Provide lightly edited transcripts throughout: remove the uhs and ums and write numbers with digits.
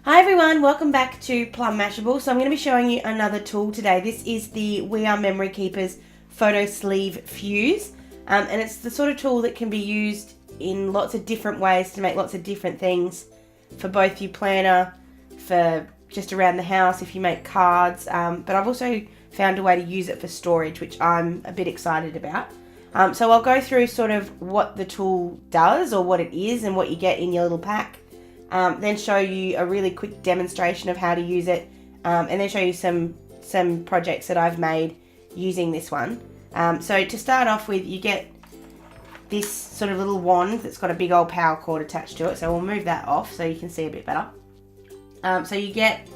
Hi everyone, welcome back to Plum Mashable. So I'm going to be showing you another tool today. This is the We Are Memory Keepers Photo Sleeve Fuse. And it's the sort of tool that can be used in lots of different ways to make lots of different things for both your planner, for just around the house if you make cards. But I've also found a way to use it for storage, which I'm a bit excited about. So I'll go through sort of what the tool does or what it is and what you get in your little pack. Then show you a really quick demonstration of how to use it, and then show you some projects that I've made using this one. So to start off with, you get this sort of little wand that's got a big old power cord attached to it. So we'll move that off so you can see a bit better. So you get,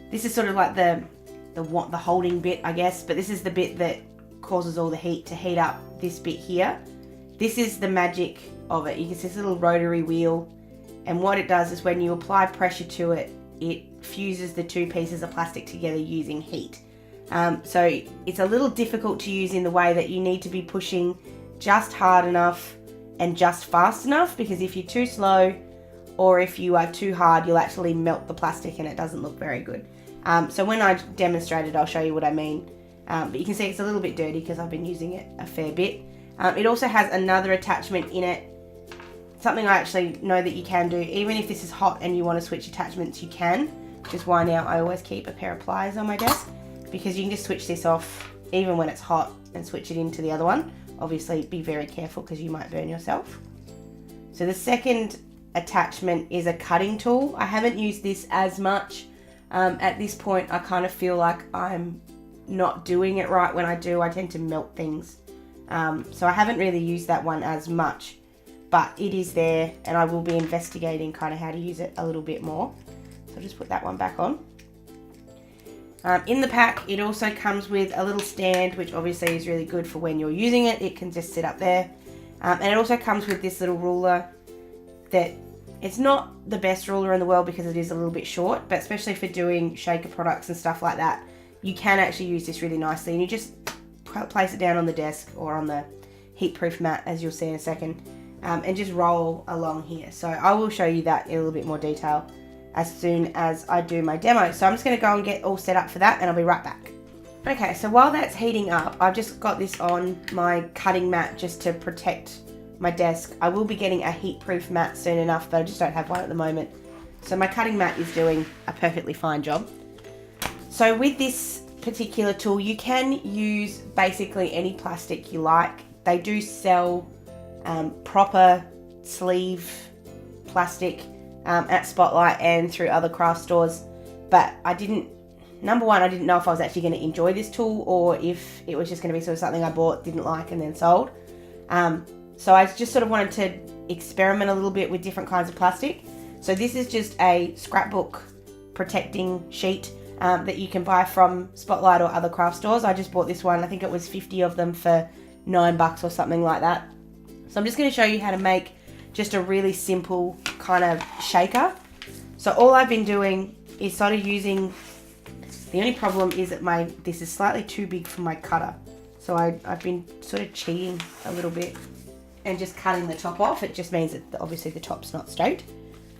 this is sort of like the holding bit, I guess, but this is the bit that causes all the heat to heat up this bit here. This is the magic of it. You can see this little rotary wheel. And what it does is when you apply pressure to it, it fuses the two pieces of plastic together using heat. So it's a little difficult to use in the way that you need to be pushing just hard enough and just fast enough, because if you're too slow or if you are too hard, you'll actually melt the plastic and it doesn't look very good. So when I demonstrate it, I'll show you what I mean. But you can see it's a little bit dirty because I've been using it a fair bit. It also has another attachment in it. Something I actually know that you can do, even if this is hot and you want to switch attachments, you can. Which is why now I always keep a pair of pliers on my desk, because you can just switch this off even when it's hot and switch it into the other one. Obviously be very careful because you might burn yourself. So the second attachment is a cutting tool. I haven't used this as much. At this point I kind of feel like I'm not doing it right. When I do, I tend to melt things. So I haven't really used that one as much. But it is there, and I will be investigating kind of how to use it a little bit more. So I'll just put that one back on. In the pack, it also comes with a little stand, which obviously is really good for when you're using it. It can just sit up there. And it also comes with this little ruler that it's not the best ruler in the world because it is a little bit short, but especially for doing shaker products and stuff like that, you can actually use this really nicely. And you just place it down on the desk or on the heat-proof mat, as you'll see in a second. And just roll along here. So I will show you that in a little bit more detail as soon as I do my demo. So I'm just going to go and get all set up for that, and I'll be right back. Okay, so while that's heating up, I've just got this on my cutting mat just to protect my desk. I will be getting a heat-proof mat soon enough, but I just don't have one at the moment. So my cutting mat is doing a perfectly fine job. So with this particular tool, you can use basically any plastic you like. They do sell proper sleeve plastic at Spotlight and through other craft stores, but number one, I didn't know if I was actually going to enjoy this tool or if it was just going to be sort of something I bought, didn't like, and then sold. So I just sort of wanted to experiment a little bit with different kinds of plastic. So this is just a scrapbook protecting sheet that you can buy from Spotlight or other craft stores. I just bought this one. I think it was 50 of them for $9 or something like that. So I'm just going to show you how to make just a really simple kind of shaker. So all I've been doing is sort of using, the only problem is that this is slightly too big for my cutter. So I've been sort of cheating a little bit and just cutting the top off. It just means that obviously the top's not straight.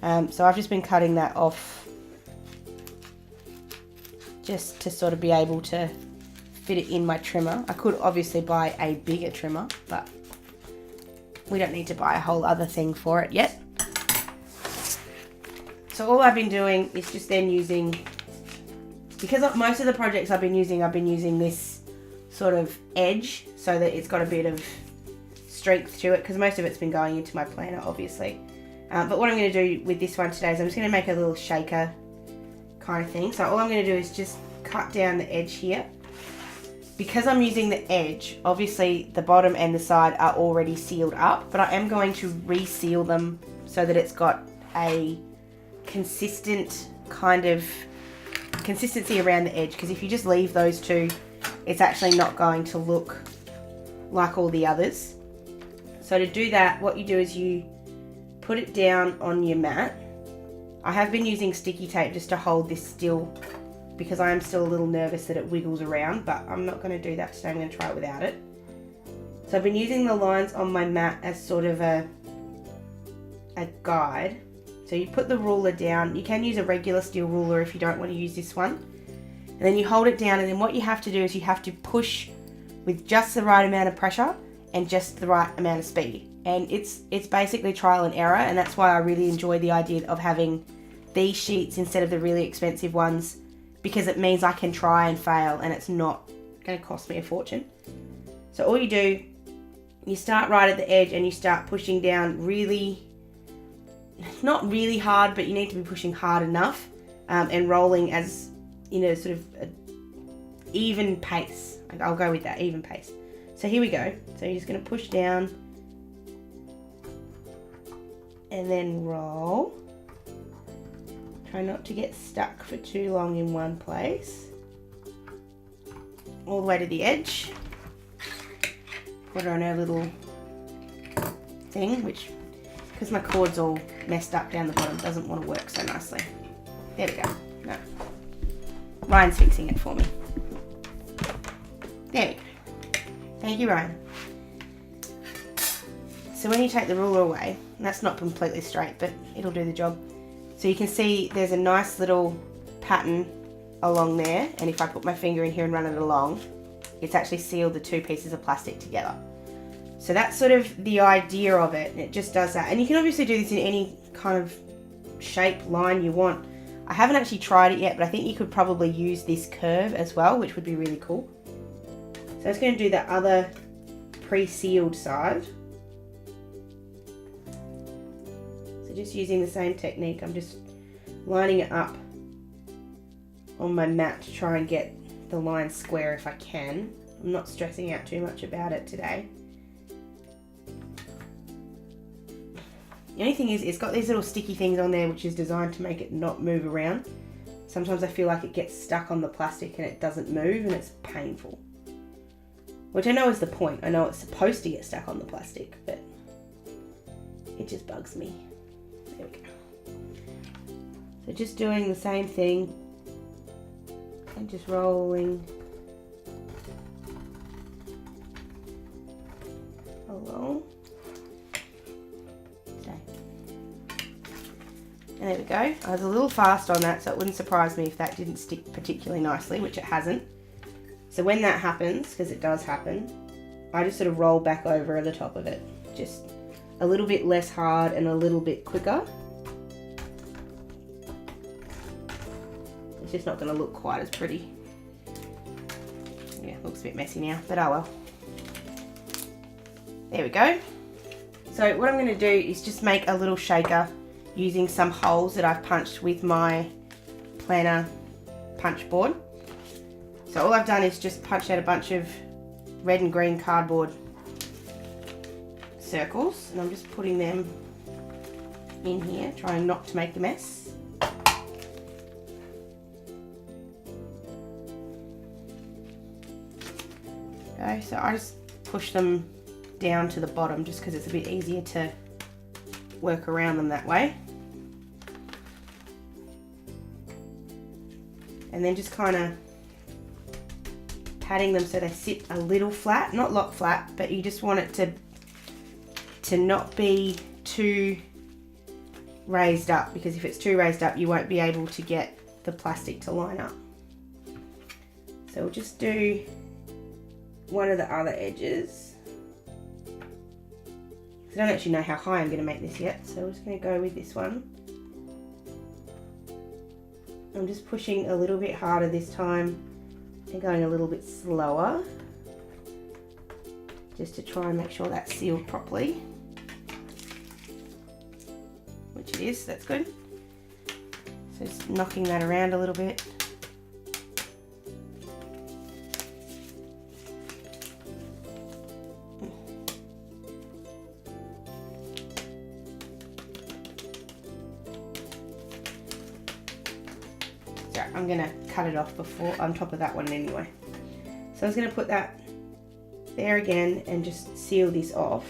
So I've just been cutting that off just to sort of be able to fit it in my trimmer. I could obviously buy a bigger trimmer, but we don't need to buy a whole other thing for it yet. So all I've been doing is just then using, because of most of the projects I've been using this sort of edge so that it's got a bit of strength to it, because most of it's been going into my planner, obviously. But what I'm going to do with this one today is I'm just going to make a little shaker kind of thing. So all I'm going to do is just cut down the edge here. Because I'm using the edge, obviously the bottom and the side are already sealed up, but I am going to reseal them so that it's got a consistent kind of consistency around the edge, because if you just leave those two, it's actually not going to look like all the others. So to do that, what you do is you put it down on your mat. I have been using sticky tape just to hold this still, because I am still a little nervous that it wiggles around, but I'm not going to do that today. I'm going to try it without it. So I've been using the lines on my mat as sort of a guide So you put the ruler down. You can use a regular steel ruler if you don't want to use this one. And then you hold it down, and then what you have to do is you have to push with just the right amount of pressure and just the right amount of speed. And it's basically trial and error, and that's why I really enjoy the idea of having these sheets instead of the really expensive ones, because it means I can try and fail and it's not going to cost me a fortune. So all you do, you start right at the edge and you start pushing down really, not really hard, but you need to be pushing hard enough, and rolling as, sort of a even pace. I'll go with that, even pace. So here we go. So you're just going to push down and then roll. Try not to get stuck for too long in one place. All the way to the edge. Put it on our little thing, which, because my cord's all messed up down the bottom, doesn't want to work so nicely. There we go. No. Ryan's fixing it for me. There we go. Thank you, Ryan. So when you take the ruler away, and that's not completely straight, but it'll do the job. So you can see there's a nice little pattern along there, and if I put my finger in here and run it along, it's actually sealed the two pieces of plastic together. So that's sort of the idea of it. It just does that. And you can obviously do this in any kind of shape, line you want. I haven't actually tried it yet, but I think you could probably use this curve as well, which would be really cool. So I'm just going to do the other pre-sealed side. So just using the same technique, I'm just lining it up on my mat to try and get the line square if I can. I'm not stressing out too much about it today. The only thing is, it's got these little sticky things on there which is designed to make it not move around. Sometimes I feel like it gets stuck on the plastic and it doesn't move, and it's painful. Which I know is the point. I know it's supposed to get stuck on the plastic, but it just bugs me. There we go. So just doing the same thing and just rolling along. And there we go. I was a little fast on that, so it wouldn't surprise me if that didn't stick particularly nicely, which it hasn't. So when that happens, because it does happen, I just sort of roll back over the top of it. Just a little bit less hard and a little bit quicker. It's just not going to look quite as pretty. Yeah, it looks a bit messy now, but oh well. There we go. So what I'm going to do is just make a little shaker using some holes that I've punched with my planner punch board. So all I've done is just punch out a bunch of red and green cardboard circles, and I'm just putting them in here, trying not to make a mess. Okay, so I just push them down to the bottom just because it's a bit easier to work around them that way. And then just kind of patting them so they sit a little flat, not lock flat, but you just want it to not be too raised up, because if it's too raised up you won't be able to get the plastic to line up. So we'll just do one of the other edges. I don't actually know how high I'm going to make this yet, so I'm just going to go with this one. I'm just pushing a little bit harder this time and going a little bit slower, just to try and make sure that's sealed properly, which it is, that's good. So just knocking that around a little bit. I'm going to cut it off before on top of that one anyway. So I was going to put that there again and just seal this off.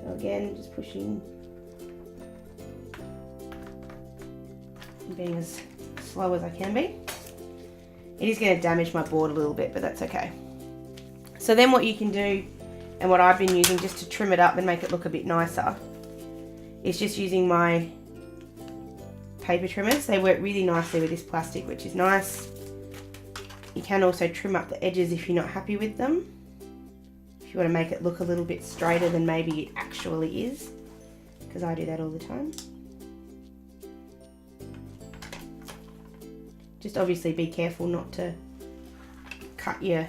So again, just pushing and being as slow as I can be. It is going to damage my board a little bit, but that's okay. So then what you can do And what I've been using just to trim it up and make it look a bit nicer is just using my paper trimmers. They work really nicely with this plastic, which is nice. You can also trim up the edges if you're not happy with them. If you want to make it look a little bit straighter than maybe it actually is, because I do that all the time. Just obviously be careful not to cut your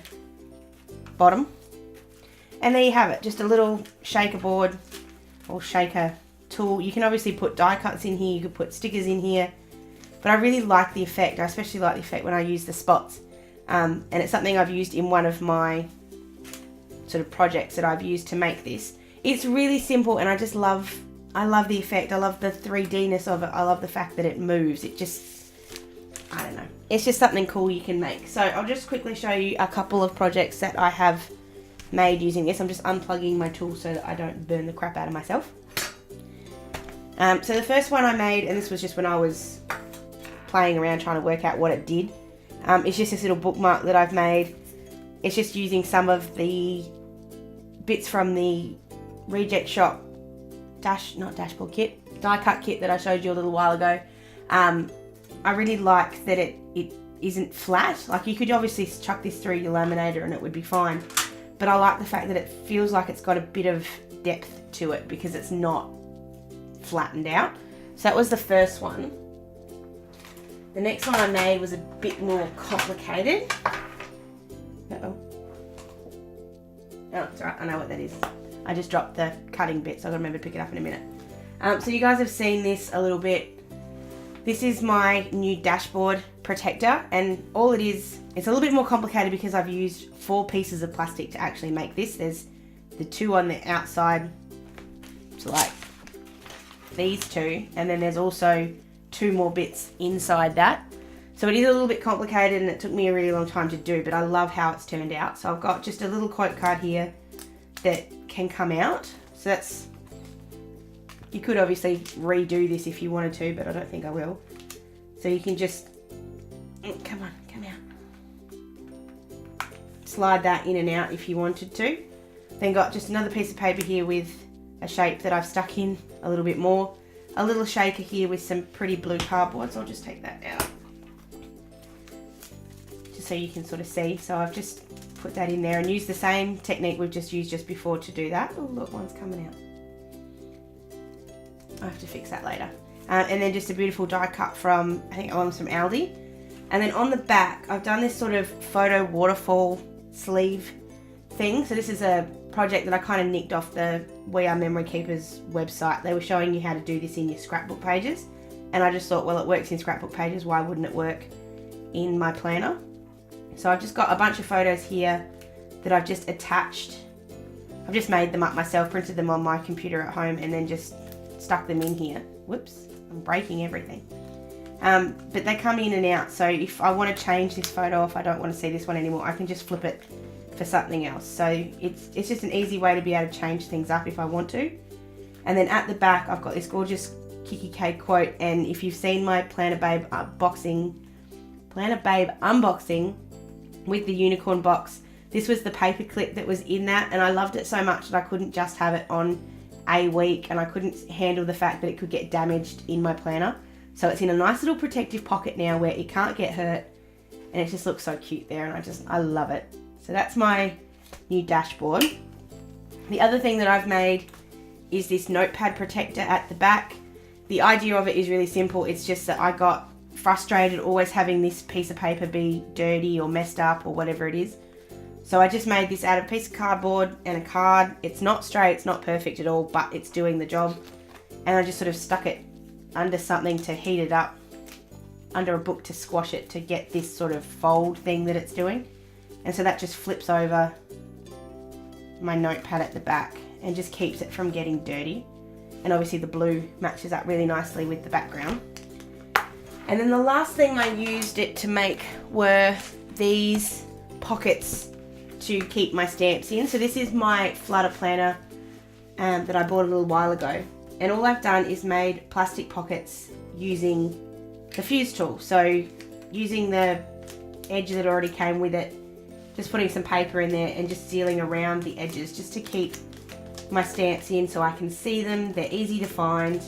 bottom. And there you have it, just a little shaker board or shaker tool. You can obviously put die cuts in here, you could put stickers in here, but I really like the effect. I especially like the effect when I use the spots, and it's something I've used in one of my sort of projects that I've used to make this. It's really simple, and I love the effect. I love the 3D-ness of it. I love the fact that it moves. It just, I don't know, it's just something cool you can make. So I'll just quickly show you a couple of projects that I have made using this. I'm just unplugging my tool so that I don't burn the crap out of myself. So the first one I made, and this was just when I was playing around trying to work out what it did, it's just this little bookmark that I've made. It's just using some of the bits from the reject shop dashboard kit, die cut kit that I showed you a little while ago. I really like that it isn't flat. Like, you could obviously chuck this through your laminator and it would be fine, but I like the fact that it feels like it's got a bit of depth to it because it's not flattened out. So that was the first one. The next one I made was a bit more complicated. Uh-oh. Oh, it's alright, I know what that is. I just dropped the cutting bit, so I'll remember to pick it up in a minute. So you guys have seen this a little bit. This is my new dashboard protector, and all it is, it's a little bit more complicated because I've used 4 pieces of plastic to actually make this. There's the 2 on the outside, so like these 2, and then there's also 2 more bits inside that. So it is a little bit complicated, and it took me a really long time to do, but I love how it's turned out. So I've got just a little quote card here that can come out. So that's, you could obviously redo this if you wanted to, but I don't think I will. So you can just, come out. Slide that in and out if you wanted to. Then got just another piece of paper here with a shape that I've stuck in a little bit more. A little shaker here with some pretty blue cardboard, so I'll just take that out, just so you can sort of see. So I've just put that in there and used the same technique we've just used just before to do that. Oh look, one's coming out. I have to fix that later. And then just a beautiful die cut from, I think one's from Aldi. And then on the back, I've done this sort of photo waterfall sleeve thing. So this is a project that I kind of nicked off the We Are Memory Keepers website. They were showing you how to do this in your scrapbook pages, and I just thought, well, it works in scrapbook pages, why wouldn't it work in my planner? So I've just got a bunch of photos here that I've just attached. I've just made them up myself, printed them on my computer at home, and then just stuck them in here. Whoops, I'm breaking everything. But they come in and out, so if I want to change this photo, if I don't want to see this one anymore, I can just flip it for something else. So it's just an easy way to be able to change things up if I want to. And then at the back, I've got this gorgeous Kiki K quote, and if you've seen my Planner Babe unboxing with the unicorn box, this was the paper clip that was in that, and I loved it so much that I couldn't just have it on a week, and I couldn't handle the fact that it could get damaged in my planner. So it's in a nice little protective pocket now where it can't get hurt, and it just looks so cute there, and I love it. So that's my new dashboard. The other thing that I've made is this Notepad Protector at the back. The idea of it is really simple. It's just that I got frustrated always having this piece of paper be dirty or messed up or whatever it is. So I just made this out of a piece of cardboard and a card. It's not straight, it's not perfect at all, but it's doing the job. And I just sort of stuck it under something to heat it up, under a book to squash it to get this sort of fold thing that it's doing. And so that just flips over my notepad at the back and just keeps it from getting dirty. And obviously the blue matches up really nicely with the background. And then the last thing I used it to make were these pockets to keep my stamps in. So this is my Flutter planner that I bought a little while ago. And all I've done is made plastic pockets using the fuse tool. So using the edge that already came with it just putting some paper in there and just sealing around the edges just to keep my stamps in so I can see them. They're easy to find.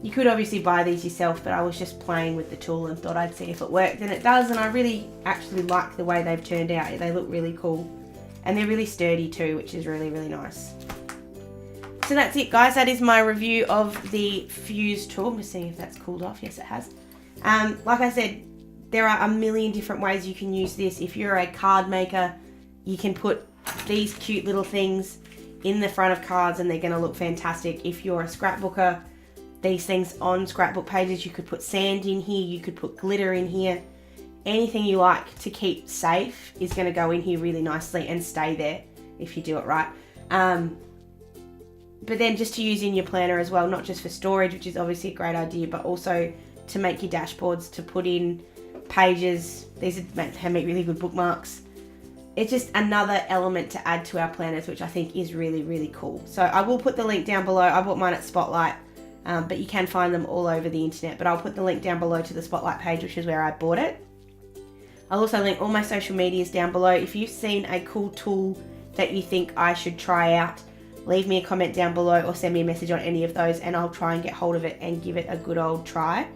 You could obviously buy these yourself, but I was just playing with the tool and thought I'd see if it worked, and it does, and I really actually like the way they've turned out. They look really cool, and they're really sturdy too, which is really, really nice. So that's it, guys. That is my review of the fuse tool. I'm just seeing if that's cooled off. Yes, it has. Like I said, there are a million different ways you can use this. If you're a card maker, you can put these cute little things in the front of cards and they're going to look fantastic. If you're a scrapbooker, these things on scrapbook pages, you could put sand in here, you could put glitter in here. Anything you like to keep safe is going to go in here really nicely and stay there if you do it right. But then just to use in your planner as well, not just for storage, which is obviously a great idea, but also to make your dashboards, to put in pages. These are meant to make really good bookmarks. It's just another element to add to our planners, which I think is really, really cool. So I will put the link down below. I bought mine at Spotlight, but you can find them all over the internet. But I'll put the link down below to the Spotlight page, which is where I bought it. I'll also link all my social medias down below. If you've seen a cool tool that you think I should try out, leave me a comment down below or send me a message on any of those and I'll try and get hold of it and give it a good old try.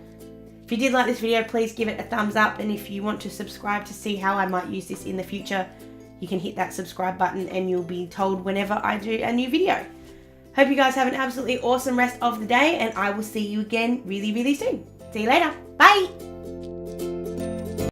If you did like this video, please give it a thumbs up, and if you want to subscribe to see how I might use this in the future, you can hit that subscribe button and you'll be told whenever I do a new video. Hope you guys have an absolutely awesome rest of the day, and I will see you again really, really soon. See you later. Bye!